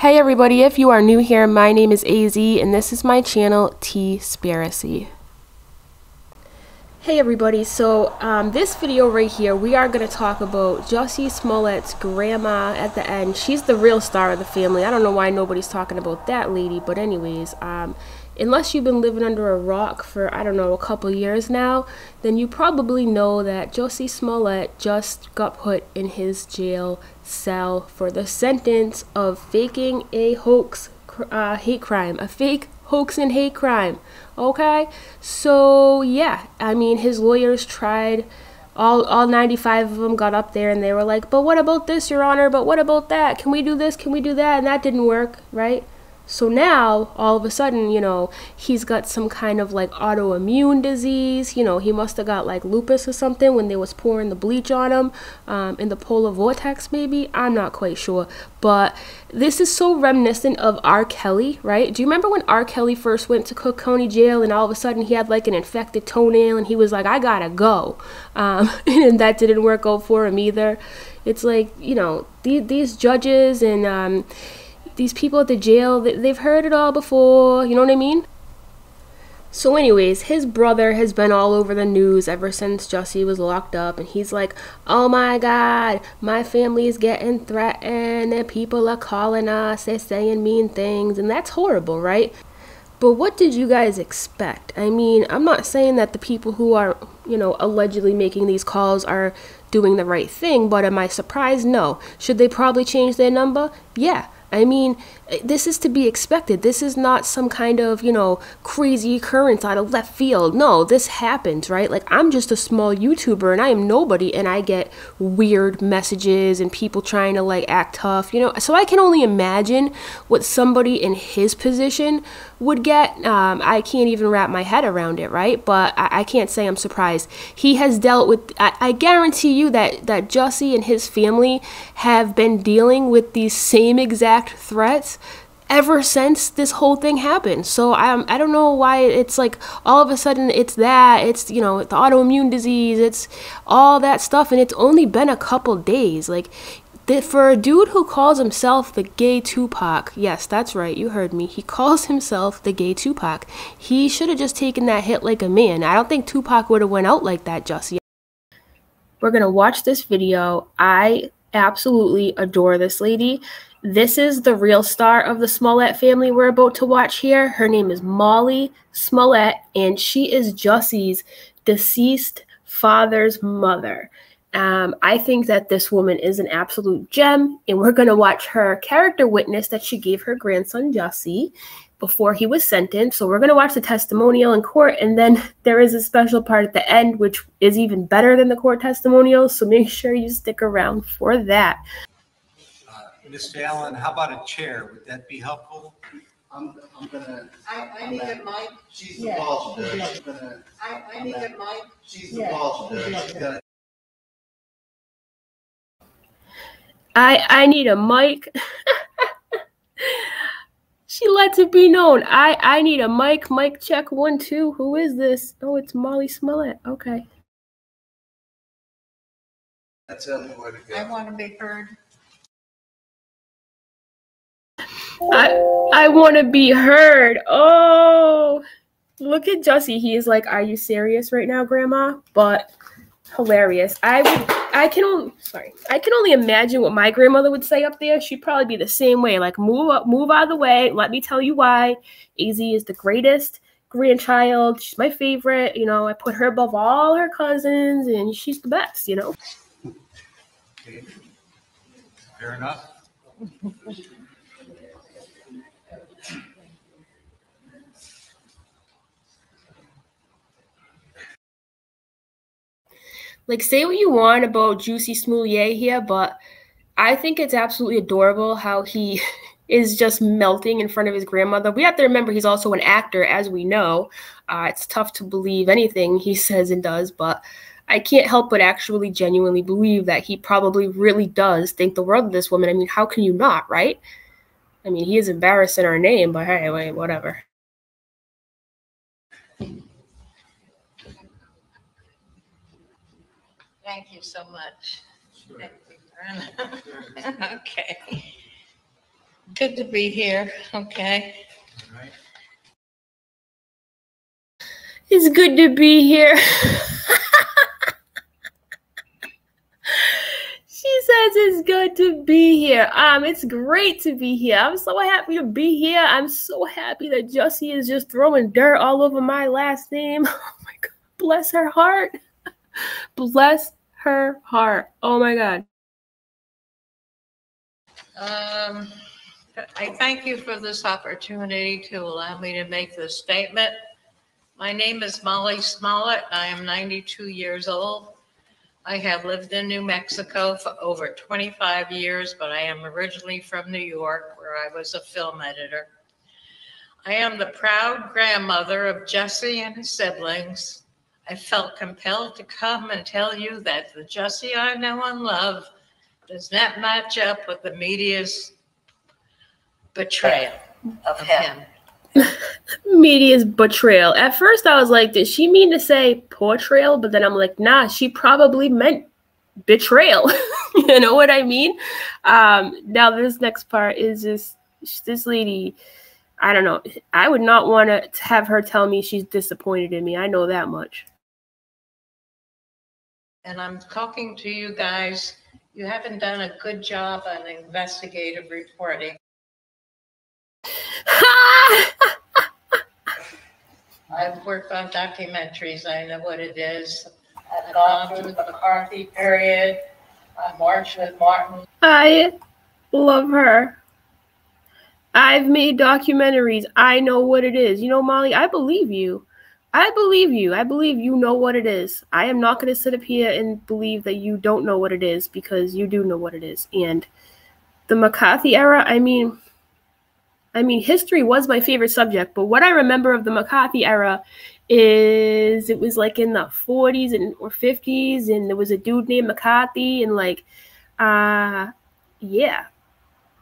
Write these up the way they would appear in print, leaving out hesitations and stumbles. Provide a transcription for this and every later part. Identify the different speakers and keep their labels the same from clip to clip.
Speaker 1: Hey everybody, if you are new here, my name is AZ and this is my channel, T-Spiracy. Hey everybody, so this video right here, we are going to talk about Jussie Smollett's grandma at the end. She's the real star of the family. I don't know why nobody's talking about that lady, but anyways, unless you've been living under a rock for, I don't know, a couple years now, then you probably know that Jussie Smollett just got put in his jail cell for the sentence of faking a hoax hate crime, a fake hoax and hate crime. Okay, so yeah, I mean, his lawyers tried, all 95 of them got up there and they were like, but what about this, Your Honor? But what about that? Can we do this? Can we do that? And that didn't work, right? So now, all of a sudden, he's got some kind of like autoimmune disease. He must have got like lupus or something when they was pouring the bleach on him in the polar vortex, maybe. I'm not quite sure. But this is so reminiscent of R. Kelly, right? Do you remember when R. Kelly first went to Cook County Jail and all of a sudden he had like an infected toenail and he was like, I gotta go. And that didn't work out for him either. It's like, these judges and these people at the jail, they've heard it all before, you know what I mean? So anyways, his brother has been all over the news ever since Jussie was locked up, and he's like, oh my God, my family is getting threatened, and people are calling us, they're saying mean things, and that's horrible, right? But what did you guys expect? I mean, I'm not saying that the people who are, allegedly making these calls are doing the right thing, but am I surprised? No. Should they probably change their number? Yeah. I mean, this is to be expected. This is not some kind of, crazy occurrence out of left field. No, this happens, right? Like, I'm just a small YouTuber and I am nobody and I get weird messages and people trying to, like, act tough, So I can only imagine what somebody in his position would get. I can't even wrap my head around it, right? But I can't say I'm surprised. He has dealt with, I guarantee you that Jussie and his family have been dealing with these same exact threats ever since this whole thing happened. So I don't know why it's like all of a sudden it's the autoimmune disease, it's all that stuff, and it's only been a couple days. Like, for a dude who calls himself the gay Tupac, yes, that's right, you heard me, he calls himself the gay Tupac, he should have just taken that hit like a man. I don't think Tupac would have went out like that, Jussie. We're gonna watch this video. I absolutely adore this lady. This is the real star of the Smollett family we're about to watch here. Her name is Molly Smollett, and she is Jussie's deceased father's mother. I think that this woman is an absolute gem, and we're going to watch her character witness that she gave her grandson Jussie before he was sentenced. So we're going to watch the testimonial in court, and then there is a special part at the end, which is even better than the court testimonial, so make sure you stick around for that.
Speaker 2: Mr. Allen, how about a chair? Would that be helpful?
Speaker 3: I'm gonna.
Speaker 4: I need a mic.
Speaker 3: She's the boss, Judge.
Speaker 4: I need a mic.
Speaker 3: She's the boss, Judge.
Speaker 1: I need a mic. She lets it be known. I need a mic. Mic check 1 2. Who is this? Oh, it's Molly Smollett. Okay.
Speaker 3: That's the only way to go.
Speaker 4: I want to be heard.
Speaker 1: I want to be heard. Oh, look at Jussie. He is like, are you serious right now, Grandma? But hilarious. I can only imagine what my grandmother would say up there. She'd probably be the same way. Like, move out of the way. Let me tell you why. AZ is the greatest grandchild. She's my favorite. I put her above all her cousins, and she's the best.
Speaker 2: Okay. Fair enough.
Speaker 1: Like, say what you want about Jussie Smollett here, but I think it's absolutely adorable how he is just melting in front of his grandmother. We have to remember he's also an actor, as we know. It's tough to believe anything he says and does, but I can't help but actually genuinely believe that he probably really does think the world of this woman. I mean, how can you not, right? I mean, he is embarrassing our name, but hey, wait, whatever.
Speaker 4: Thank you so much. Sure. Okay. Good to be here. Okay.
Speaker 2: All right.
Speaker 1: It's good to be here. She says it's good to be here. It's great to be here. I'm so happy to be here. I'm so happy that Jussie is just throwing dirt all over my last name. Oh my God. Bless her heart. Bless her heart. Oh my God.
Speaker 4: I thank you for this opportunity to allow me to make this statement. My name is Molly Smollett. I am 92 years old. I have lived in New Mexico for over 25 years, but I am originally from New York, where I was a film editor. I am the proud grandmother of Jussie and his siblings. I felt compelled to come and tell you that the Jussie I know and love does not match up with the media's betrayal of him.
Speaker 1: Media's betrayal. At first I was like, did she mean to say portrayal? But then I'm like, nah, she probably meant betrayal. You know what I mean? Now this next part is just this lady, I don't know. I would not want to have her tell me she's disappointed in me. I know that much.
Speaker 4: And I'm talking to you guys. You haven't done a good job on investigative reporting. I've worked on documentaries. I know what it is. I've gone through the McCarthy period. I marched with Martin.
Speaker 1: I love her. I've made documentaries. I know what it is. You know, Molly, I believe you. I believe you. I believe you know what it is. I am not going to sit up here and believe that you don't know what it is, because you do know what it is. And the McCarthy era, I mean, history was my favorite subject, but what I remember of the McCarthy era is it was like in the 40s or 50s, and there was a dude named McCarthy, and like, yeah.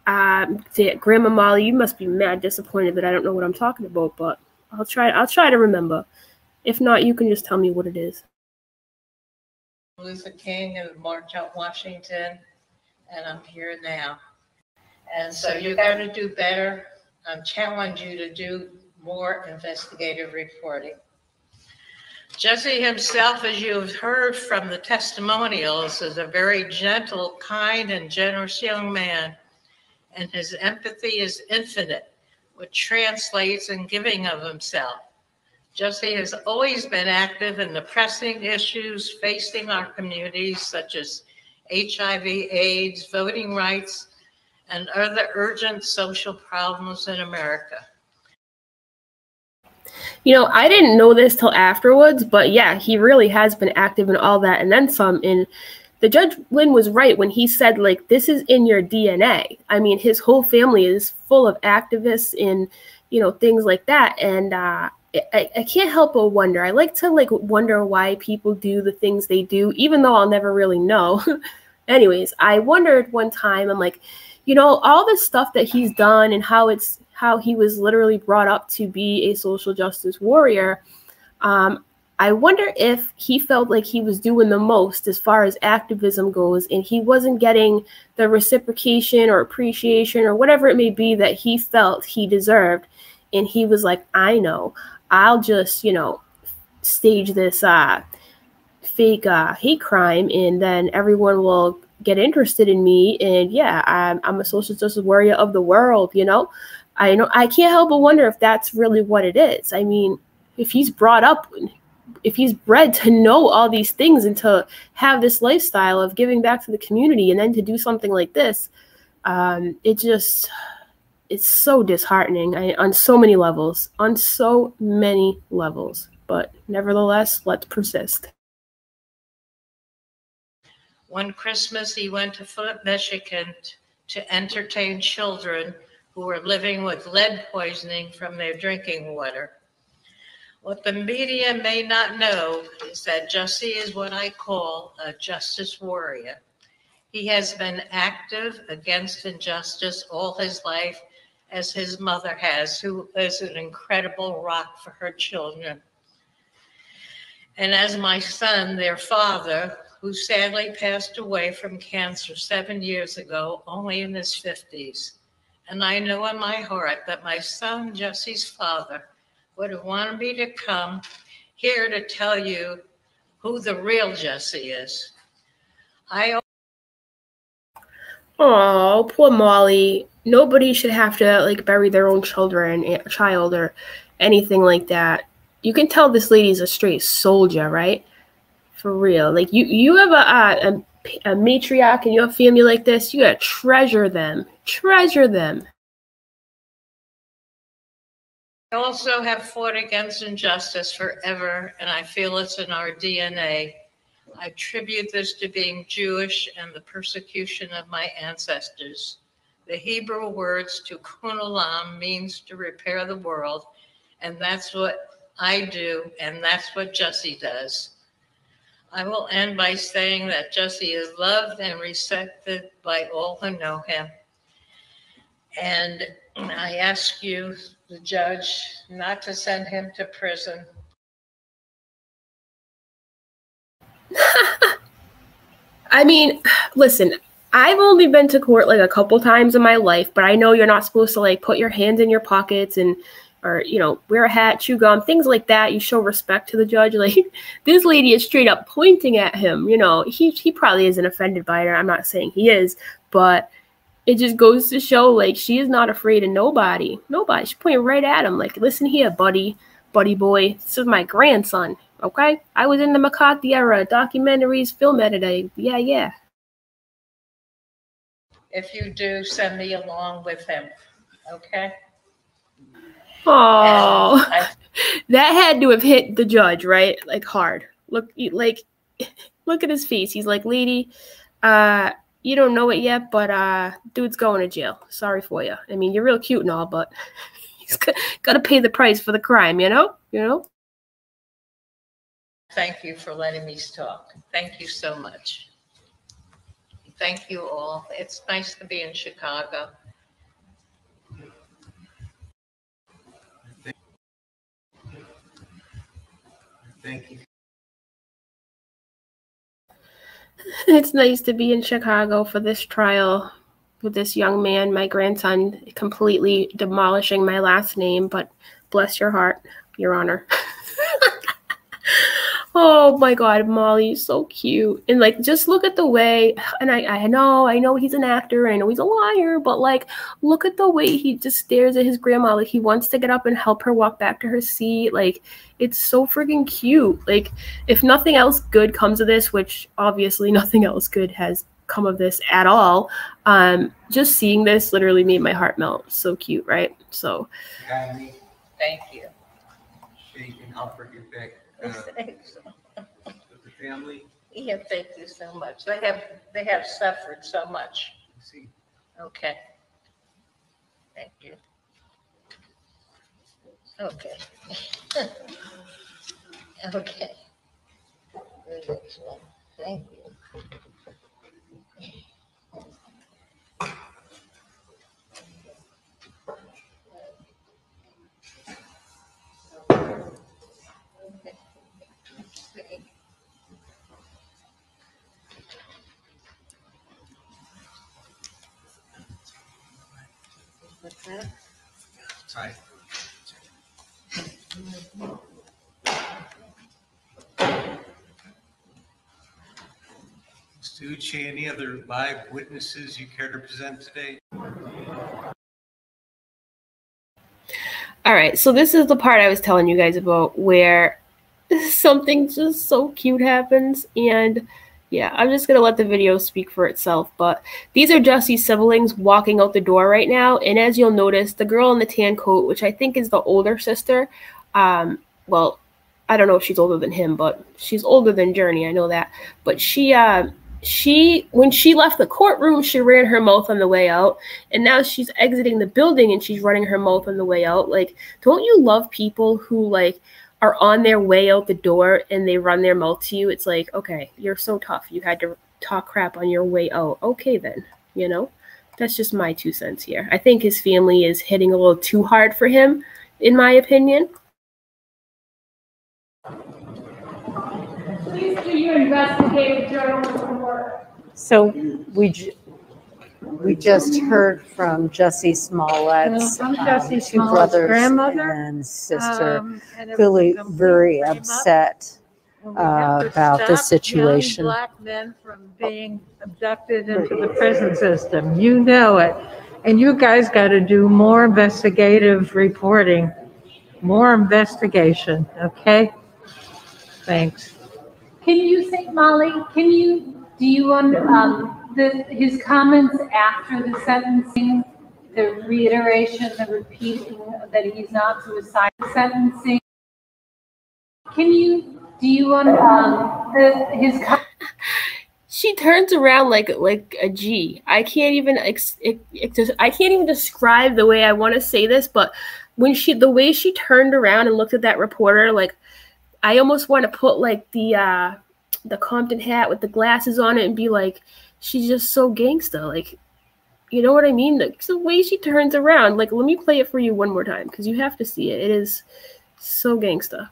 Speaker 1: Grandma Molly, you must be mad disappointed that I don't know what I'm talking about, but I'll try to remember. If not, you can just tell me what it is.
Speaker 4: Luther King and March on Washington, and I'm here now. And so you got to do better. I challenge you to do more investigative reporting. Jussie himself, as you've heard from the testimonials, is a very gentle, kind, and generous young man, and his empathy is infinite, which translates in giving of himself. Jussie has always been active in the pressing issues facing our communities, such as HIV, AIDS, voting rights, and other urgent social problems in America.
Speaker 1: You know, I didn't know this till afterwards, but yeah, he really has been active in all that and then some. And the Judge Lynn was right when he said, like, this is in your DNA. I mean, his whole family is full of activists and, you know, things like that. And I can't help but wonder. I like to wonder why people do the things they do, even though I'll never really know. Anyways, I wondered one time, I'm like, you know, all this stuff that he's done and how he was literally brought up to be a social justice warrior. I wonder if he felt like he was doing the most as far as activism goes, and he wasn't getting the reciprocation or appreciation or whatever it may be that he felt he deserved. And he was like, I know, I'll just, you know, stage this fake hate crime, and then everyone will get interested in me. And yeah, I'm a social justice warrior of the world, you know. I can't help but wonder if that's really what it is. I mean, if he's brought up, if he's bred to know all these things and to have this lifestyle of giving back to the community, and then to do something like this, it's so disheartening on so many levels, but nevertheless, let's persist.
Speaker 4: One Christmas, he went to Flint, Michigan to entertain children who were living with lead poisoning from their drinking water. What the media may not know is that Jussie is what I call a justice warrior. He has been active against injustice all his life, as his mother has, who is an incredible rock for her children. And as my son, their father, who sadly passed away from cancer 7 years ago, only in his 50s. And I know in my heart that my son, Jussie's father, would have wanted me to come here to tell you who the real Jussie is.
Speaker 1: Oh, poor Molly. Nobody should have to like bury their own child or anything like that. You can tell this lady's a straight soldier, right? For real. Like you have a matriarch in your family like this, you gotta treasure them. Treasure them.
Speaker 4: I also have fought against injustice forever, and I feel it's in our DNA. I attribute this to being Jewish and the persecution of my ancestors. The Hebrew words tikkun olam means to repair the world, and that's what I do, and that's what Jussie does. I will end by saying that Jussie is loved and respected by all who know him. And I ask you, the judge, not to send him to prison.
Speaker 1: I mean, listen, I've only been to court like a couple times in my life, but I know you're not supposed to like put your hands in your pockets and or wear a hat, chew gum, things like that. You show respect to the judge. Like this lady is straight up pointing at him. He probably isn't offended by her. I'm not saying he is, but it just goes to show like she is not afraid of nobody. Nobody. She's pointing right at him. Like, listen here, buddy boy. This is my grandson. Okay, I was in the McCarthy era, documentaries, film editing. Yeah.
Speaker 4: If you do, send me along with him. Okay.
Speaker 1: Oh, that had to have hit the judge, right? Like hard. Look at his face. He's like, lady, you don't know it yet, but dude's going to jail. Sorry for you. I mean, you're real cute and all, but he's got to pay the price for the crime, you know?
Speaker 4: Thank you for letting me talk. Thank you so much. Thank you all. It's nice to be in Chicago.
Speaker 2: Thank you.
Speaker 1: It's nice to be in Chicago for this trial with this young man, my grandson, completely demolishing my last name, but bless your heart, Your Honor. Oh my God, Molly, you're so cute. And like, just look at the way, and I know he's an actor, I know he's a liar, but like, look at the way he just stares at his grandma. Like he wants to get up and help her walk back to her seat. Like, it's so freaking cute. Like, if nothing else good comes of this, which obviously nothing else good has come of this at all, just seeing this literally made my heart melt. So cute, right? So.
Speaker 2: Kindly
Speaker 4: Thank you.
Speaker 2: shake and comfort your back.
Speaker 4: Thanks.
Speaker 2: With the family.
Speaker 4: Yeah, thank you so much. They have suffered so much.
Speaker 2: See.
Speaker 4: Okay. Thank you. Okay. Okay. The next one. Thank you. What's that?
Speaker 2: Sorry. Stucci, any other live witnesses you care to present today?
Speaker 1: All right, so this is the part I was telling you guys about where something just so cute happens, and yeah, I'm just gonna let the video speak for itself. But these are Jussie's siblings walking out the door right now, and as you'll notice, the girl in the tan coat, which I think is the older sister, well, I don't know if she's older than him, but she's older than Journey, I know that. But she when she left the courtroom, she ran her mouth on the way out, and now she's exiting the building and she's running her mouth on the way out. Like, don't you love people who like are on their way out the door and they run their mouth to you? It's like, okay, you're so tough. You had to talk crap on your way out. Okay, then, that's just my 2 cents here. I think his family is hitting a little too hard for him, in my opinion.
Speaker 5: Please do your investigative journalism work. So We just heard from Jussie Smollett's
Speaker 6: I'm Jussie
Speaker 5: two
Speaker 6: Smollett's
Speaker 5: brothers
Speaker 6: grandmother.
Speaker 5: and sister,
Speaker 6: And it was
Speaker 5: really
Speaker 6: a complete
Speaker 5: very
Speaker 6: frame up.
Speaker 5: upset
Speaker 6: And we have to
Speaker 5: about the
Speaker 6: stop
Speaker 5: situation.
Speaker 6: young black men from being abducted into the prison system. You know it. And you guys got to do more investigative reporting, more investigation, okay? Thanks.
Speaker 7: Can you say, Molly, do you want, his comments after the sentencing, the reiteration, the repeating that he's not suicidal sentencing? Do you want, his
Speaker 1: She turns around like a G. I can't even I can't even describe the way I want to say this, but the way she turned around and looked at that reporter, like I almost want to put like the Compton hat with the glasses on it and be like, she's just so gangsta. Like, you know what I mean? The way she turns around. Like, let me play it for you one more time because you have to see it. It is so gangsta.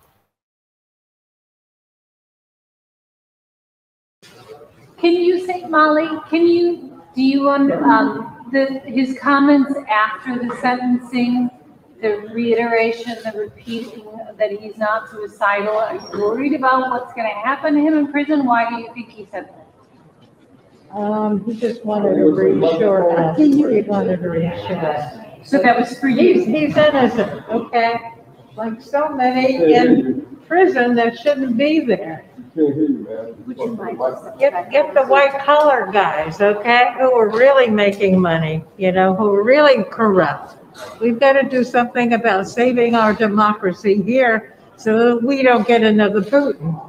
Speaker 7: Can you say, Molly, do you want, his comments after the sentencing, the reiteration, the repeating that he's not suicidal? Are you worried about what's going to happen to him in prison? Why do you think he said that?
Speaker 6: He just wanted to reassure us. He wanted to reassure us.
Speaker 7: So that was for you.
Speaker 6: He's innocent, okay? Like so many in prison that shouldn't be there. Get the white collar guys, okay, who are really making money, you know, who are really corrupt. We've got to do something about saving our democracy here so that we don't get another Putin.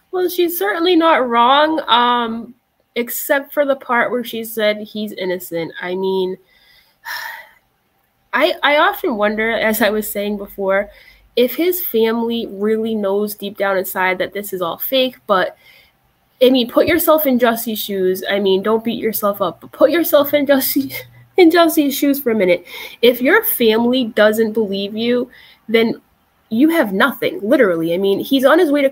Speaker 1: Well, she's certainly not wrong, except for the part where she said he's innocent. I mean, I often wonder, as I was saying before, if his family really knows deep down inside that this is all fake. But I mean, put yourself in Jussie's shoes. I mean, don't beat yourself up, but put yourself in Jussie's shoes for a minute. If your family doesn't believe you, then you have nothing, literally. I mean, he's on his way to,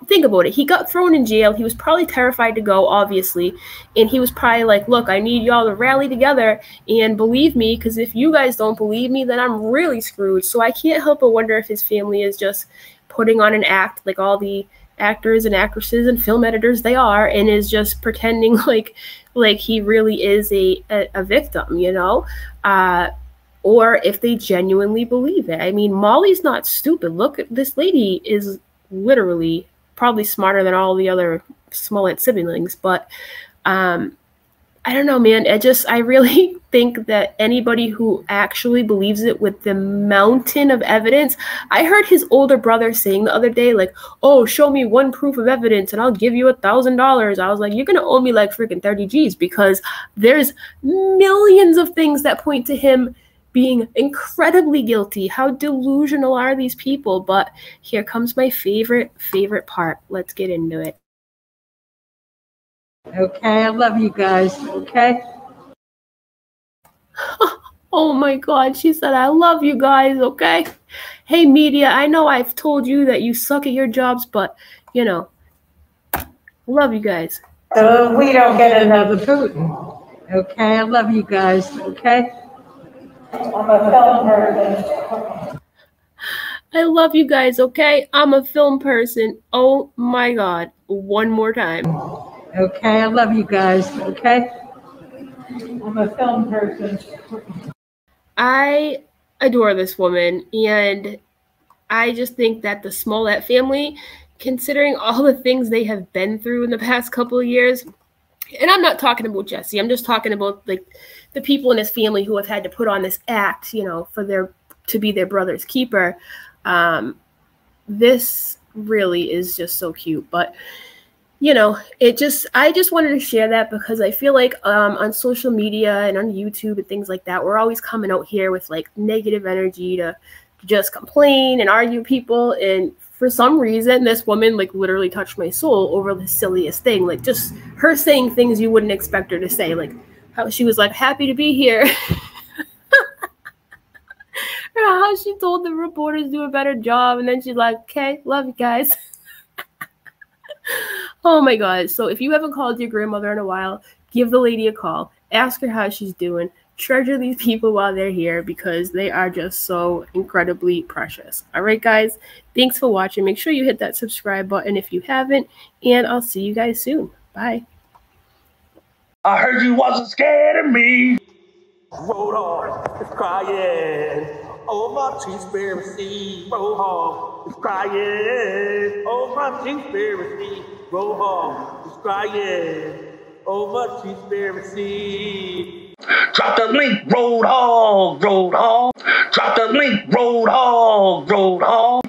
Speaker 1: think about it. He got thrown in jail. He was probably terrified to go, obviously. And he was probably like, look, I need y'all to rally together and believe me, because if you guys don't believe me, then I'm really screwed. So I can't help but wonder if his family is just putting on an act like all the actors and actresses and film editors they are, and is just pretending like he really is a victim, you know? Or if they genuinely believe it. I mean, Molly's not stupid. Look, this lady is literally probably smarter than all the other Smollett siblings. But I don't know, man. I really think that anybody who actually believes it with the mountain of evidence. I heard his older brother saying the other day, like, oh, show me one proof of evidence and I'll give you $1,000. I was like, you're going to owe me like freaking 30 G's, because there's millions of things that point to him being incredibly guilty. How delusional are these people? But here comes my favorite part. Let's get into it.
Speaker 6: Okay, I love you guys, okay?
Speaker 1: Oh my God, she said, I love you guys, okay? Hey, media, I know I've told you that you suck at your jobs, but, you know, I love you guys.
Speaker 6: So we don't get another Putin, okay? I love you guys, okay? I'm a film person.
Speaker 1: I love you guys, okay? I'm a film person. Oh my God. One more time.
Speaker 6: Okay, I love you guys, okay? I'm a film person.
Speaker 1: I adore this woman, and I just think that the Smollett family, considering all the things they have been through in the past couple of years, and I'm not talking about Jussie, I'm just talking about like the people in his family who have had to put on this act, you know, to be their brother's keeper. This really is just so cute. But you know, I just wanted to share that because I feel like on social media and on YouTube and things like that, we're always coming out here with like negative energy to just complain and argue people. And for some reason, this woman like literally touched my soul over the silliest thing, like just her saying things you wouldn't expect her to say, like how she was like happy to be here. Or how she told the reporters do a better job, and then she's like, okay, love you guys. Oh my God. So if you haven't called your grandmother in a while, give the lady a call. Ask her how she's doing. Treasure these people while they're here because they are just so incredibly precious. All right, guys. Thanks for watching. Make sure you hit that subscribe button if you haven't, and I'll see you guys soon. Bye.
Speaker 8: I heard you wasn't scared of me. Roll on, it's crying. Oh, my conspiracy. Roll on, it's crying. Oh, my conspiracy. Roll on, it's crying. Oh, my conspiracy. Drop the link, road hog, road hog. Drop the link, road hog, road hog.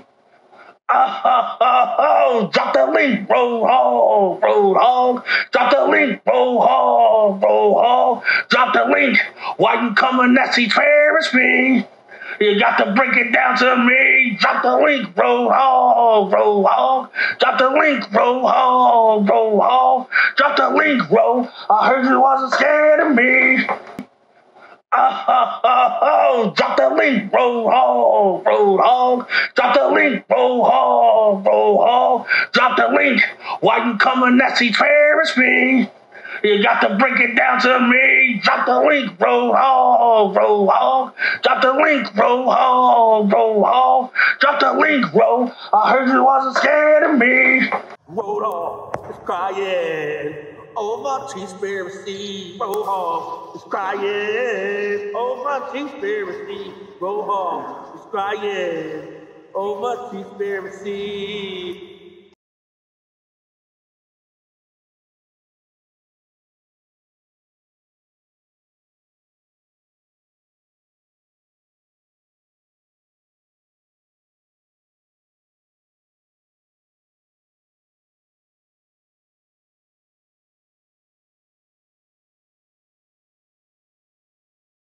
Speaker 8: Drop the link, roll hog, roll hog. Drop the link, roll hog, roll hog. Drop the link. Why you coming at see Travis me? You got to break it down to me. Drop the link, roll hog, roll hog. Drop the link, roll hog, roll hog. Drop the link, roll. I heard you wasn't scared of me. Drop the link, roll hog, roll hog. Drop the link, roll hog, roll hog. Drop the link. Why you coming at see Travis me? You got to break it down to me. Drop the link, roll hog, roll hog. Drop the link, roll hog, roll hog. Drop the link, roll. I heard you wasn't scared of me. Roll on, it's crying. Oh, my conspiracy. Roll on, it's crying. Oh, my conspiracy. Roll on, it's crying. Oh, my conspiracy.